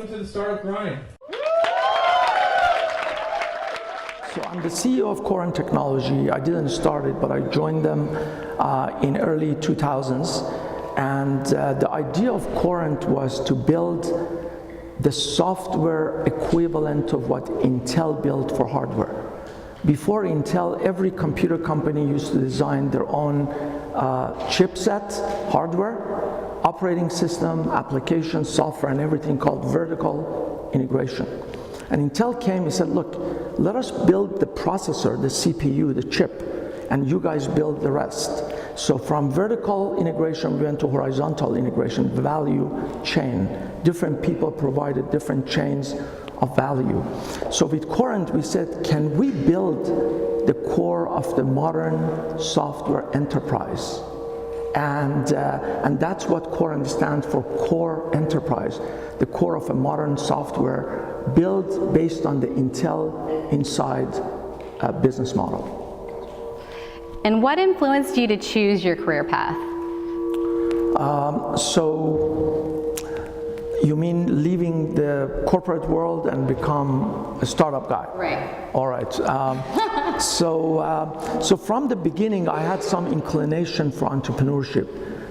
welcome to the Startup Grind. So I'm the CEO of Corent Technology. I didn't start it, but I joined them in early 2000s. And the idea of Corent was to build the software equivalent of what Intel built for hardware. Before Intel, every computer company used to design their own chipset, hardware, operating system, application, software, and everything called vertical integration. And Intel came and said, look, let us build the processor, the CPU, the chip, and you guys build the rest. So from vertical integration, we went to horizontal integration, value chain. Different people provided different chains of value. So with Corent, we said, can we build the core of the modern software enterprise? And that's what Corent stands for, core enterprise, the core of a modern software built based on the Intel Inside business model. And what influenced you to choose your career path? So you mean leaving the corporate world and become a startup guy? Right. All right. So from the beginning, I had some inclination for entrepreneurship,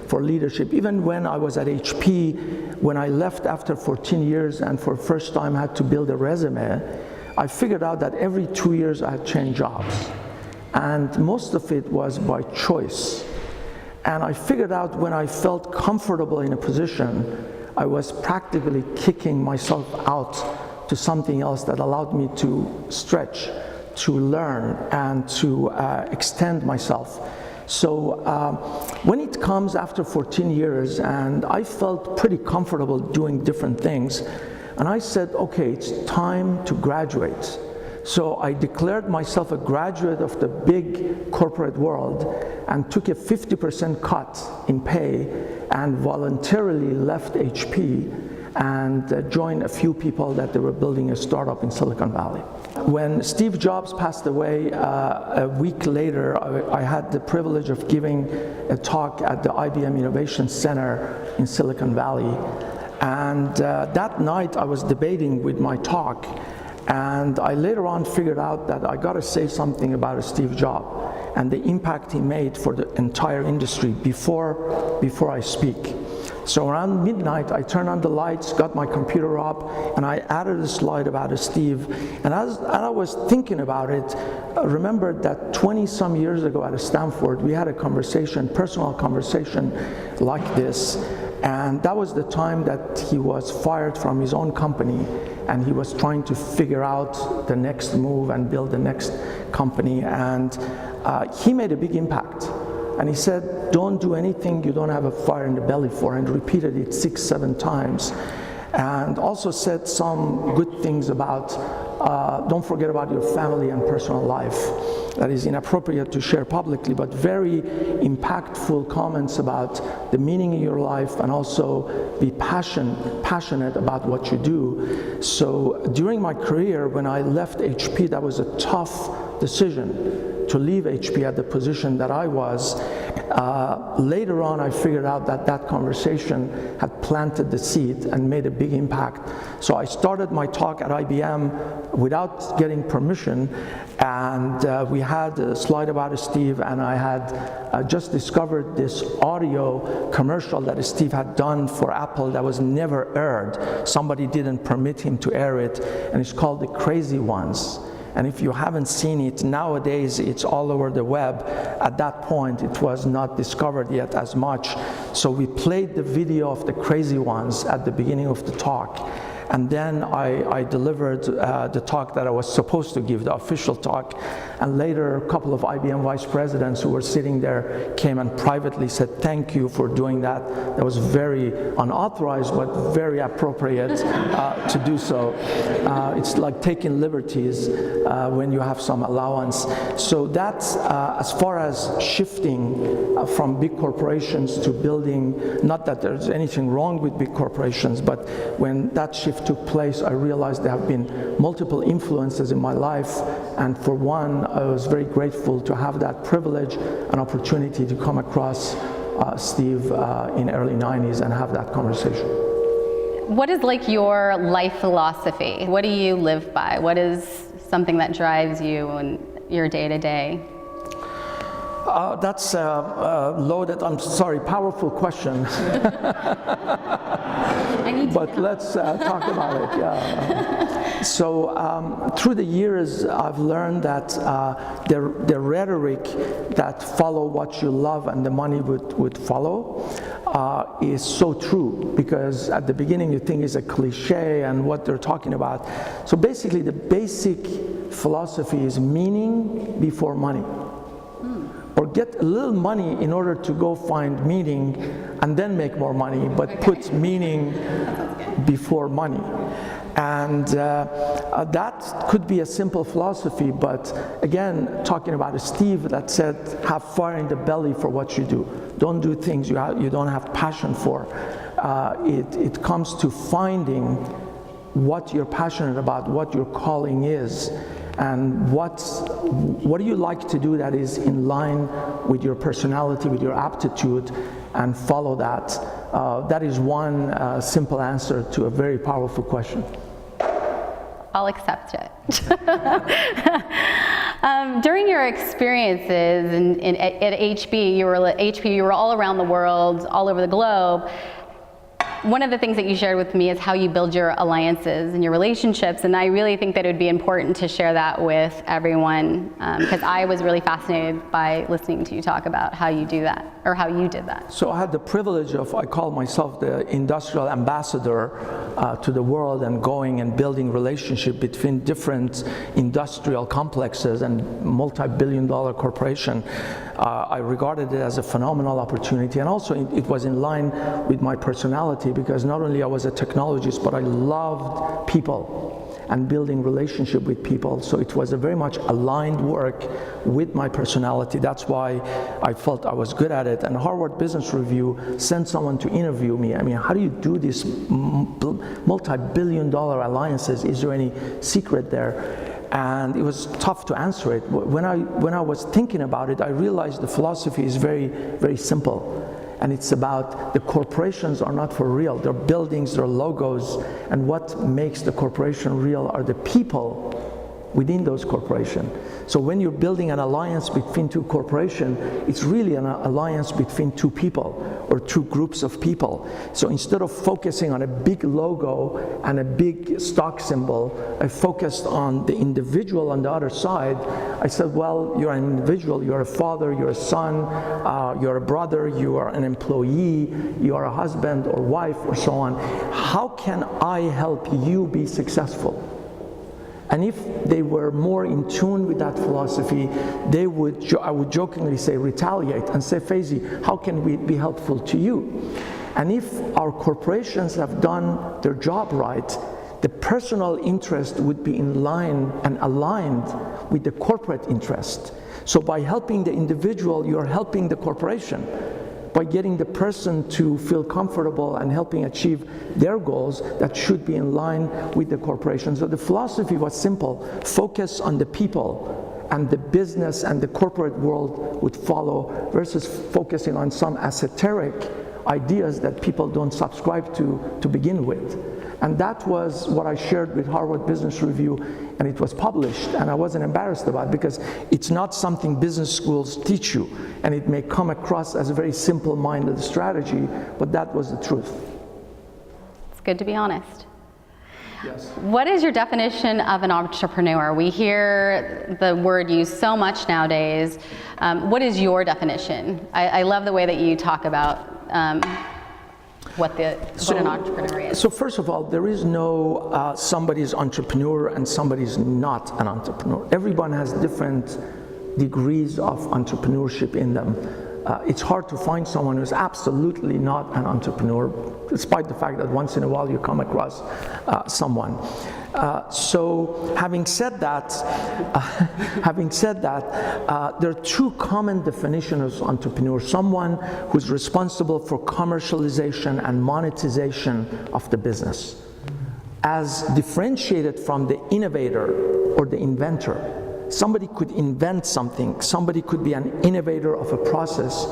for leadership. Even when I was at HP, when I left after 14 years and for the first time had to build a resume, I figured out that every 2 years I had changed jobs. And most of it was by choice. And I figured out when I felt comfortable in a position, I was practically kicking myself out to something else that allowed me to stretch, to learn, and to extend myself. So when it comes after 14 years, and I felt pretty comfortable doing different things, and I said, okay, it's time to graduate. So I declared myself a graduate of the big corporate world and took a 50% cut in pay and voluntarily left HP and joined a few people that they were building a startup in Silicon Valley. When Steve Jobs passed away, a week later, I had the privilege of giving a talk at the IBM Innovation Center in Silicon Valley. And that night I was debating with my talk, and I later on figured out that I got to say something about Steve Jobs and the impact he made for the entire industry before I speak. So around midnight, I turned on the lights, got my computer up, and I added a slide about Steve. And as I was thinking about it, I remembered that 20-some years ago at Stanford, we had a conversation, personal conversation like this. And that was the time that he was fired from his own company, and he was trying to figure out the next move and build the next company. And he made a big impact. And he said, don't do anything you don't have a fire in the belly for, and repeated it 6-7 times. And also said some good things about, don't forget about your family and personal life. That is inappropriate to share publicly, but very impactful comments about the meaning of your life, and also be passionate about what you do. So during my career, when I left HP, that was a tough decision to leave HP at the position that I was. Later on, I figured out that that conversation had planted the seed and made a big impact. So I started my talk at IBM without getting permission, and we had a slide about Steve, and I had just discovered this audio commercial that Steve had done for Apple that was never aired. Somebody didn't permit him to air it, and it's called The Crazy Ones. And if you haven't seen it, nowadays it's all over the web. At that point, it was not discovered yet as much. So we played the video of The Crazy Ones at the beginning of the talk. And then I delivered the talk that I was supposed to give, the official talk. And later, a couple of IBM vice presidents who were sitting there came and privately said, thank you for doing that. That was very unauthorized, but very appropriate to do so. It's like taking liberties when you have some allowance. So that's as far as shifting from big corporations to building, not that there's anything wrong with big corporations, but when that shift took place, I realized there have been multiple influences in my life, and for one, I was very grateful to have that privilege and opportunity to come across Steve in early 90s and have that conversation. what is like your life philosophy? What do you live by? What is something that drives you in your day-to-day? That's a loaded, powerful question. But let's talk about it. Yeah. So through the years, I've learned that the rhetoric that follow what you love and the money would follow is so true, because at the beginning you think it's a cliche and what they're talking about. So basically the basic philosophy is meaning before money. Or get a little money in order to go find meaning and then make more money, but put meaning before money. And that could be a simple philosophy, but again, talking about Steve that said, have fire in the belly for what you do. Don't do things you don't have passion for. It comes to finding what you're passionate about, what your calling is, and what do you like to do that is in line with your personality, with your aptitude, and follow that. That is one simple answer to a very powerful question. I'll accept it. During your experiences at HP, you were all around the world, all over the globe. One of the things that you shared with me is how you build your alliances and your relationships, and I really think that it would be important to share that with everyone, because I was really fascinated by listening to you talk about how you do that, or how you did that. So I had the privilege of, I call myself the industrial ambassador to the world, and going and building relationship between different industrial complexes and multi-billion-dollar corporation. I regarded it as a phenomenal opportunity, and also it was in line with my personality, because not only I was a technologist, but I loved people and building relationship with people. So it was a very much aligned work with my personality. That's why I felt I was good at it. And Harvard Business Review sent someone to interview me. I mean, how do you do these multi-billion-dollar alliances? Is there any secret there? And it was tough to answer it. When I was thinking about it, I realized the philosophy is very, very simple. And it's about the corporations are not for real. They're buildings, they're logos. And what makes the corporation real are the people within those corporations. So when you're building an alliance between two corporations, it's really an alliance between two people or two groups of people. So instead of focusing on a big logo and a big stock symbol, I focused on the individual on the other side. I said, well, you're an individual, you're a father, you're a son, you're a brother, you are an employee, you are a husband or wife or so on. How can I help you be successful? And if they were more in tune with that philosophy, they would, I would jokingly say, retaliate and say, Feyzi, how can we be helpful to you? And if our corporations have done their job right, the personal interest would be in line and aligned with the corporate interest. So by helping the individual, you're helping the corporation. By getting the person to feel comfortable and helping achieve their goals, that should be in line with the corporation. So the philosophy was simple: focus on the people, and the business and the corporate world would follow, versus focusing on some esoteric ideas that people don't subscribe to begin with. And that was what I shared with Harvard Business Review, and it was published, and I wasn't embarrassed about it, because it's not something business schools teach you, and it may come across as a very simple-minded strategy, but that was the truth. It's good to be honest. Yes. What is your definition of an entrepreneur? We hear the word used so much nowadays. What is your definition? I love the way that you talk about what an entrepreneur is. So first of all, there is no somebody's entrepreneur and somebody's not an entrepreneur. Everyone has different degrees of entrepreneurship in them. It's hard to find someone who's absolutely not an entrepreneur, despite the fact that once in a while you come across someone. So having said that, there are two common definitions of entrepreneur: someone who's responsible for commercialization and monetization of the business, as differentiated from the innovator or the inventor. Somebody could invent something, somebody could be an innovator of a process,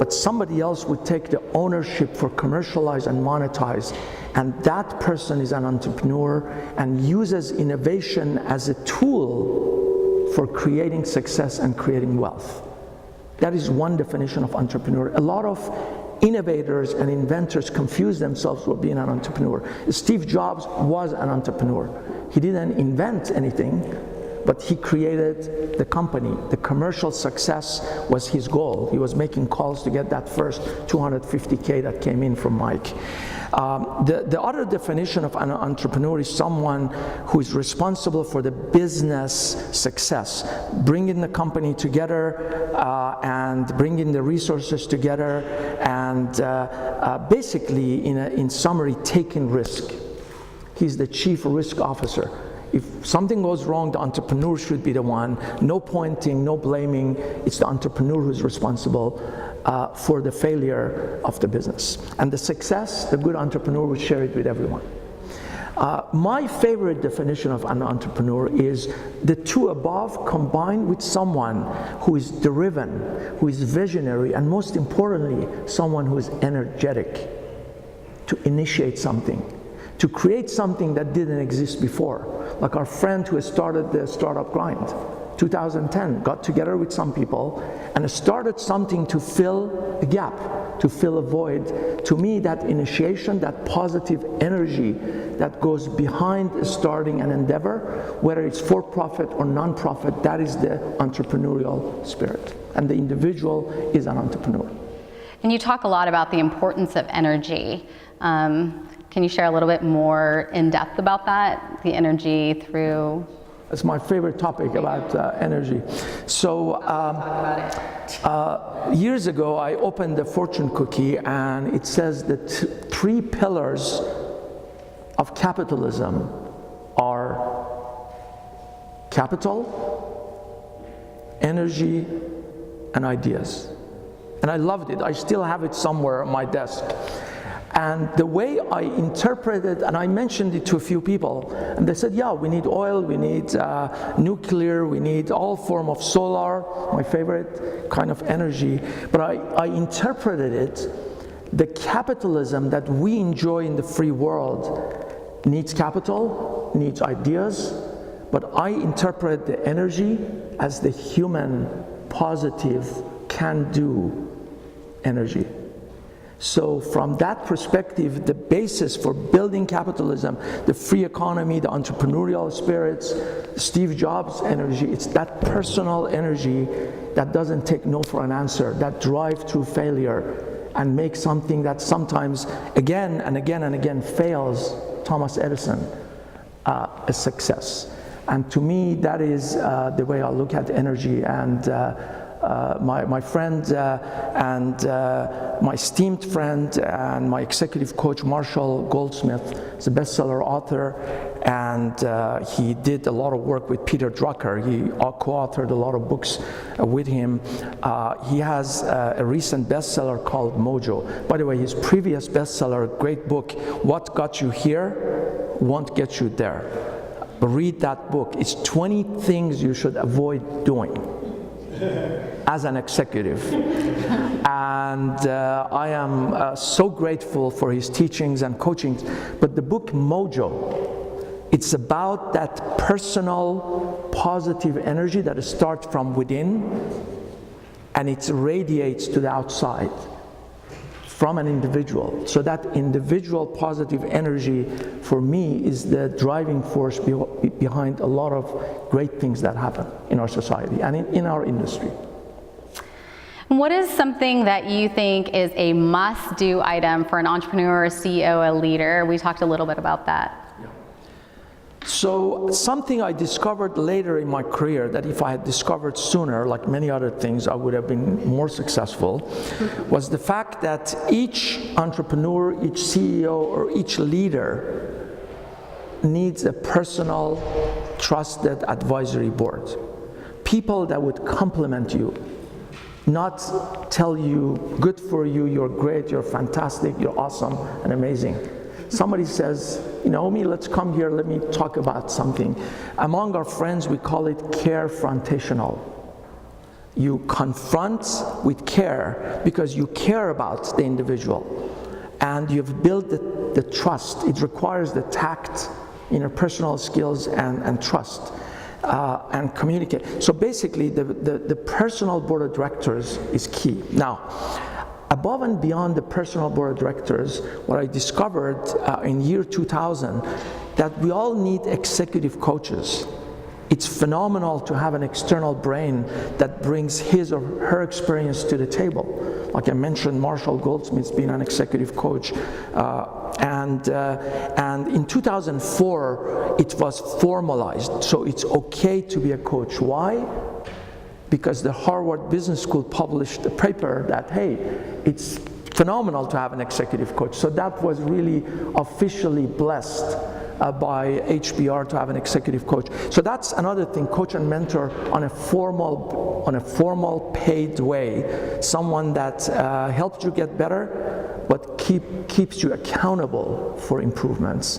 but somebody else would take the ownership for commercialize and monetize, and that person is an entrepreneur and uses innovation as a tool for creating success and creating wealth. That is one definition of entrepreneur. A lot of innovators and inventors confuse themselves with being an entrepreneur. Steve Jobs was an entrepreneur. He didn't invent anything, but he created the company. The commercial success was his goal. He was making calls to get that first $250K that came in from Mike. The other definition of an entrepreneur is someone who is responsible for the business success, bringing the company together and bringing the resources together, and basically, in summary, taking risk. He's the chief risk officer. If something goes wrong, the entrepreneur should be the one. No pointing, no blaming. It's the entrepreneur who's responsible for the failure of the business. And the success, the good entrepreneur will share it with everyone. My favorite definition of an entrepreneur is the two above combined with someone who is driven, who is visionary, and most importantly, someone who is energetic to initiate something, to create something that didn't exist before. Like our friend who has started the Startup Grind, 2010, got together with some people and started something to fill a gap, to fill a void. To me, that initiation, that positive energy that goes behind starting an endeavor, whether it's for-profit or non-profit, that is the entrepreneurial spirit. And the individual is an entrepreneur. And you talk a lot about the importance of energy. Can you share a little bit more in depth about that, the energy through? It's my favorite topic about energy. So years ago, I opened the fortune cookie, and it says that three pillars of capitalism are capital, energy, and ideas. And I loved it. I still have it somewhere on my desk. And the way I interpreted, and I mentioned it to a few people, and they said, yeah, we need oil, we need nuclear, we need all form of solar, my favorite kind of energy. But I interpreted it, the capitalism that we enjoy in the free world needs capital, needs ideas, but I interpret the energy as the human, positive, can-do energy. So from that perspective, the basis for building capitalism, the free economy, the entrepreneurial spirits, Steve Jobs' energy, it's that personal energy that doesn't take no for an answer, that drive through failure and make something that sometimes again and again and again fails, Thomas Edison, a success. And to me, that is the way I look at energy. And my friend and my esteemed friend and my executive coach, Marshall Goldsmith, is a bestseller author, and he did a lot of work with Peter Drucker. He co-authored a lot of books with him. He has a recent bestseller called Mojo. By the way, his previous bestseller, great book, What Got You Here Won't Get You There. Read that book. It's 20 things you should avoid doing as an executive. And I am so grateful for his teachings and coachings. But the book Mojo, it's about that personal positive energy that starts from within and it radiates to the outside from an individual. So that individual positive energy for me is the driving force behind a lot of great things that happen in our society and in our industry. What is something that you think is a must-do item for an entrepreneur, a CEO, a leader? We talked a little bit about that. So something I discovered later in my career that if I had discovered sooner, like many other things, I would have been more successful, was the fact that each entrepreneur, each CEO, or each leader needs a personal, trusted advisory board. People that would compliment you, not tell you, good for you, you're great, you're fantastic, you're awesome and amazing. Somebody says, you know, Omi, let's come here, let me talk about something. Among our friends, we call it carefrontational. You confront with care because you care about the individual, and you've built the trust. It requires the tact, interpersonal skills, and trust, and communicate. So basically, the personal board of directors is key. Now, above and beyond the personal board of directors, what I discovered in year 2000, that we all need executive coaches. It's phenomenal to have an external brain that brings his or her experience to the table. Like I mentioned, Marshall Goldsmith's been an executive coach. And in 2004, it was formalized. So it's okay to be a coach. Why? Because the Harvard Business School published a paper that, hey, it's phenomenal to have an executive coach. So that was really officially blessed by HBR to have an executive coach. So that's another thing, coach and mentor on a formal paid way. Someone that helps you get better, but keeps you accountable for improvements.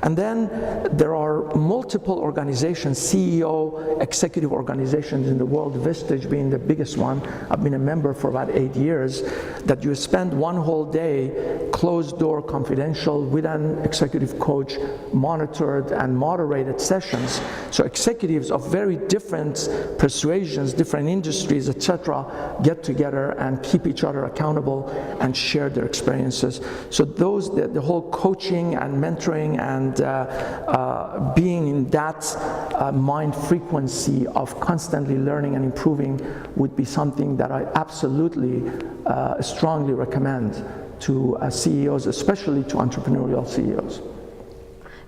And then there are multiple organizations, CEO, executive organizations in the world, Vistage being the biggest one. I've been a member for about 8 years, that you spend one whole day, closed door, confidential, with an executive coach, monitored and moderated sessions. So executives of very different persuasions, different industries, etc., get together and keep each other accountable and share their experiences. So those, the whole coaching and mentoring and being in that mind frequency of constantly learning and improving would be something that I absolutely strongly recommend to CEOs, especially to entrepreneurial CEOs.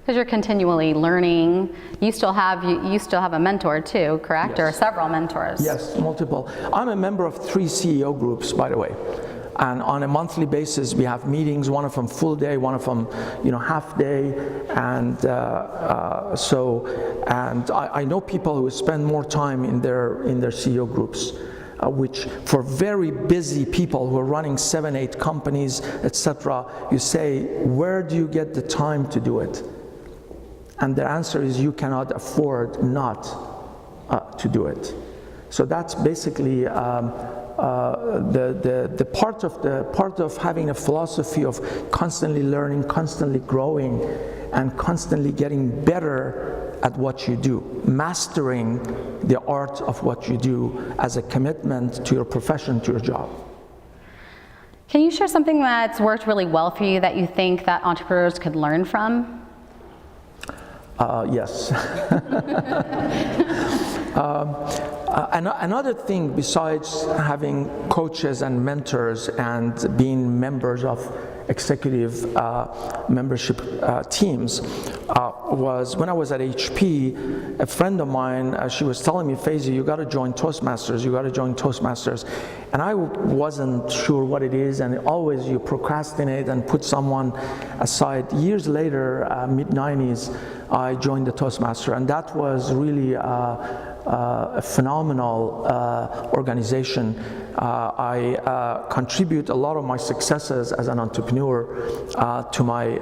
Because you're continually learning. You still have a mentor too, correct? Yes. Or several mentors? Yes, multiple. I'm a member of 3 CEO groups, by the way. And on a monthly basis, we have meetings, one of them full day, one of them, half day. And I know people who spend more time in their CEO groups, which for very busy people who are running 7, 8 companies, etc., you say, where do you get the time to do it? And the answer is you cannot afford not to do it. So that's basically the part of having a philosophy of constantly learning, constantly growing, and constantly getting better at what you do, mastering the art of what you do as a commitment to your profession, to your job. Can you share something that's worked really well for you that you think that entrepreneurs could learn from? Yes. Another thing besides having coaches and mentors and being members of executive membership teams was when I was at HP, a friend of mine, she was telling me, Feyzi, you got to join Toastmasters, you got to join Toastmasters. And I wasn't sure what it is, and always you procrastinate and put someone aside. Years later, mid-90s, I joined the Toastmaster, and that was really a phenomenal organization. I contribute a lot of my successes as an entrepreneur to my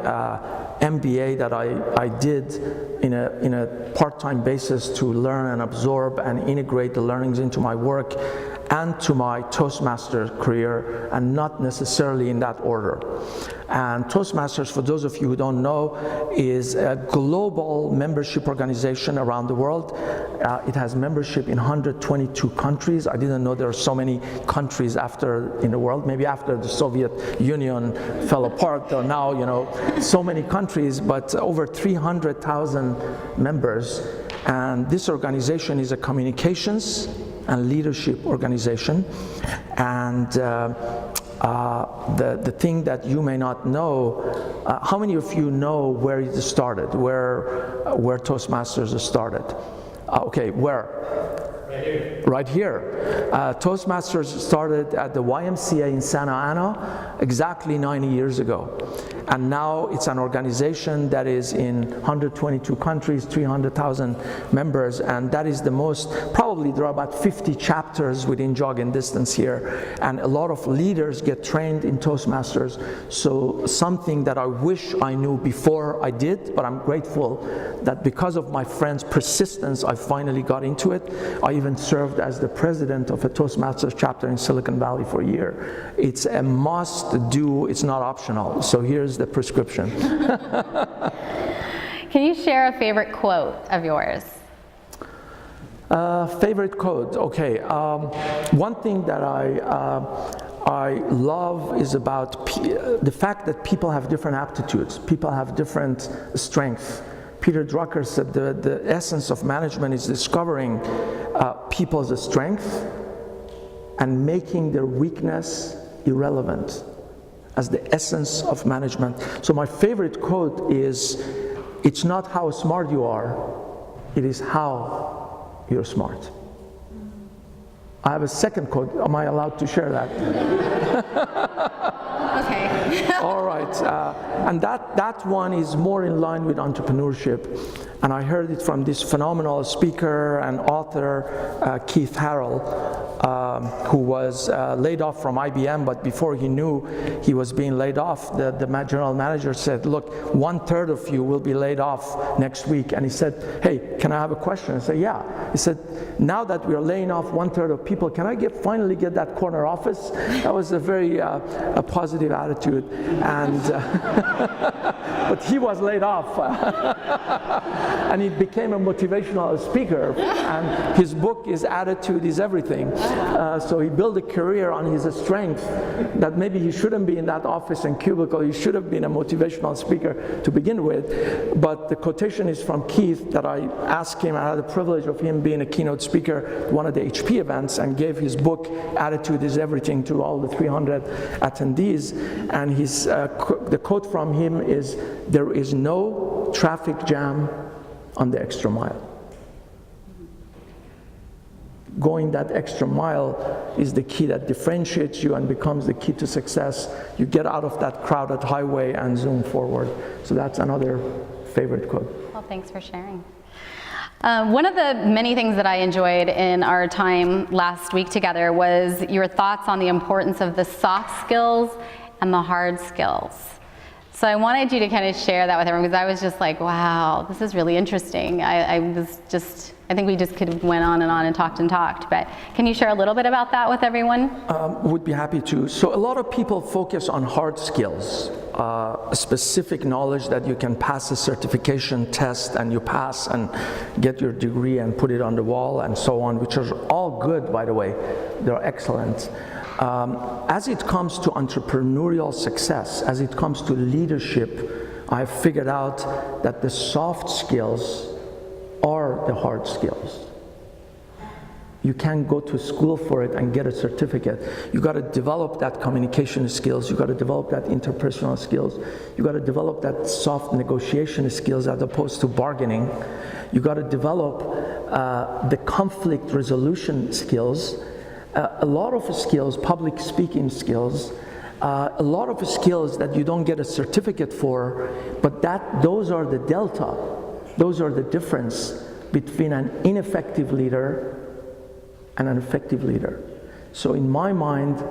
MBA that I did in a part-time basis to learn and absorb and integrate the learnings into my work and to my Toastmaster career, and not necessarily in that order. And Toastmasters, for those of you who don't know, is a global membership organization around the world. It has membership in 122 countries. I didn't know there are so many countries in the world. Maybe after the Soviet Union fell apart, there are now, so many countries, but over 300,000 members. And this organization is a communications and leadership organization. And the thing that you may not know, how many of you know where it started, where Toastmasters started? Okay, where? Right here. Right here. Toastmasters started at the YMCA in Santa Ana exactly 90 years ago. And now it's an organization that is in 122 countries, 300,000 members, and that is the most, probably there are about 50 chapters within Jog and Distance here, and a lot of leaders get trained in Toastmasters. So something that I wish I knew before I did, but I'm grateful that because of my friends' persistence, I finally got into it. I even served as the president of a Toastmasters chapter in Silicon Valley for a year. It's a must do, it's not optional. So here's the prescription. Can you share a favorite quote of yours? Favorite quote, okay. One thing that I love is about the fact that people have different aptitudes, people have different strengths. Peter Drucker said the essence of management is discovering people's strength and making their weakness irrelevant as the essence of management. So my favorite quote is, it's not how smart you are, it is how you're smart. I have a second quote. Am I allowed to share that? Okay. All right. And that one is more in line with entrepreneurship. And I heard it from this phenomenal speaker and author, Keith Harrell, who was laid off from IBM, but before he knew he was being laid off, the general manager said, look, 1/3 of you will be laid off next week. And he said, hey, can I have a question? I said, yeah. He said, now that we are laying off 1/3 of people, can I finally get that corner office? That was a very a positive attitude. And but he was laid off. And he became a motivational speaker, and his book is Attitude is Everything. So he built a career on his strength, that maybe he shouldn't be in that office and cubicle, he should have been a motivational speaker to begin with. But the quotation is from Keith that I asked him. I had the privilege of him being a keynote speaker at one of the HP events, and gave his book Attitude is Everything to all the 300 attendees. And the quote from him is, there is no traffic jam on the extra mile. Going that extra mile is the key that differentiates you and becomes the key to success. You get out of that crowded highway and zoom forward. So that's another favorite quote. Well, thanks for sharing. One of the many things that I enjoyed in our time last week together was your thoughts on the importance of the soft skills and the hard skills. So I wanted you to kind of share that with everyone, because I was just like, wow, this is really interesting. I think we just could have went on and talked, but can you share a little bit about that with everyone? Would be happy to. So a lot of people focus on hard skills, specific knowledge that you can pass a certification test and you pass and get your degree and put it on the wall and so on, which are all good, by the way. They're excellent. As it comes to entrepreneurial success, as it comes to leadership, I've figured out that the soft skills are the hard skills. You can't go to school for it and get a certificate. You got to develop that communication skills. You got to develop that interpersonal skills. You got to develop that soft negotiation skills as opposed to bargaining. You got to develop the conflict resolution skills. A lot of skills, public speaking skills, a lot of skills that you don't get a certificate for, but those are the delta. Those are the difference between an ineffective leader and an effective leader. So in my mind,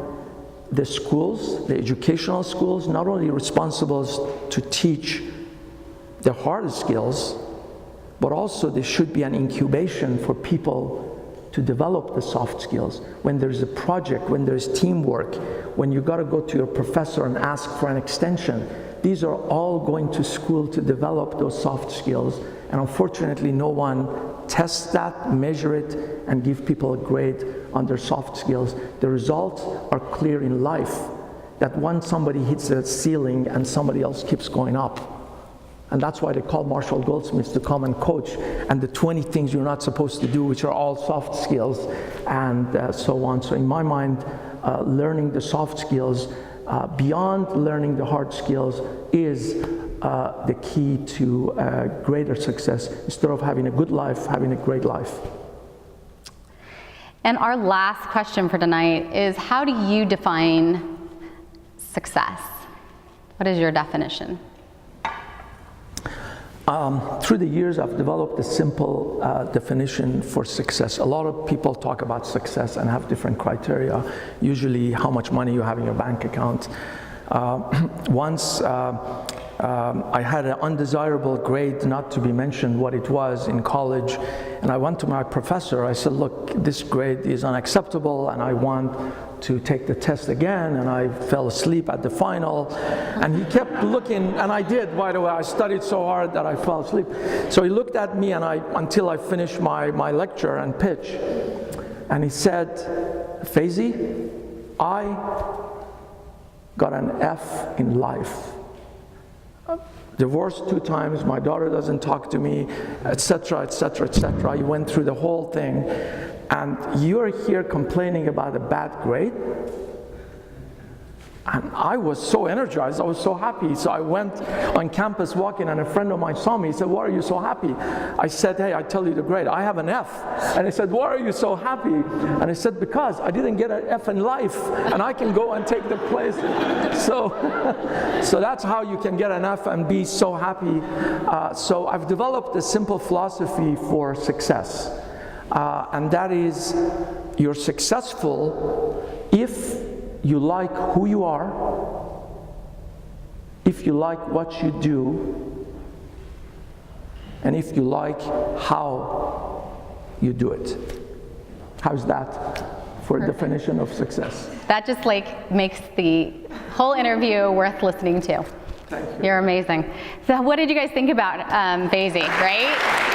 the schools, the educational schools, not only responsible to teach the hard skills, but also there should be an incubation for people to develop the soft skills. When there's a project, when there's teamwork, when you got to go to your professor and ask for an extension, these are all going to school to develop those soft skills. And unfortunately, no one tests that, measure it, and give people a grade on their soft skills. The results are clear in life, that once somebody hits a ceiling and somebody else keeps going up. And that's why they call Marshall Goldsmith to come and coach, and the 20 things you're not supposed to do, which are all soft skills, and so on. So in my mind, learning the soft skills, beyond learning the hard skills, is the key to greater success. Instead of having a good life, having a great life. And our last question for tonight is, how do you define success? What is your definition? Through the years, I've developed a simple definition for success. A lot of people talk about success and have different criteria, usually how much money you have in your bank account. Once I had an undesirable grade, not to be mentioned what it was, in college, and I went to my professor. I said, look, this grade is unacceptable and I want to take the test again, and I fell asleep at the final. And he kept looking, and I did, by the way. I studied so hard that I fell asleep. So he looked at me and until I finished my lecture and pitch, and he said, Feyzi, I got an F in life. Divorced 2 times, my daughter doesn't talk to me, etc., etc., etc. You went through the whole thing, and you're here complaining about a bad grade? And I was so energized, I was so happy. So I went on campus walking, and a friend of mine saw me. He said, why are you so happy? I said, hey, I tell you the grade, I have an F. And he said, why are you so happy? And I said, because I didn't get an F in life, and I can go and take the place. So that's how you can get an F and be so happy. So I've developed a simple philosophy for success. And that is, you're successful if you like who you are, if you like what you do, and if you like how you do it. How's that for a definition of success? That just makes the whole interview worth listening to. Thank you. You're amazing. So what did you guys think about Feyzi, right?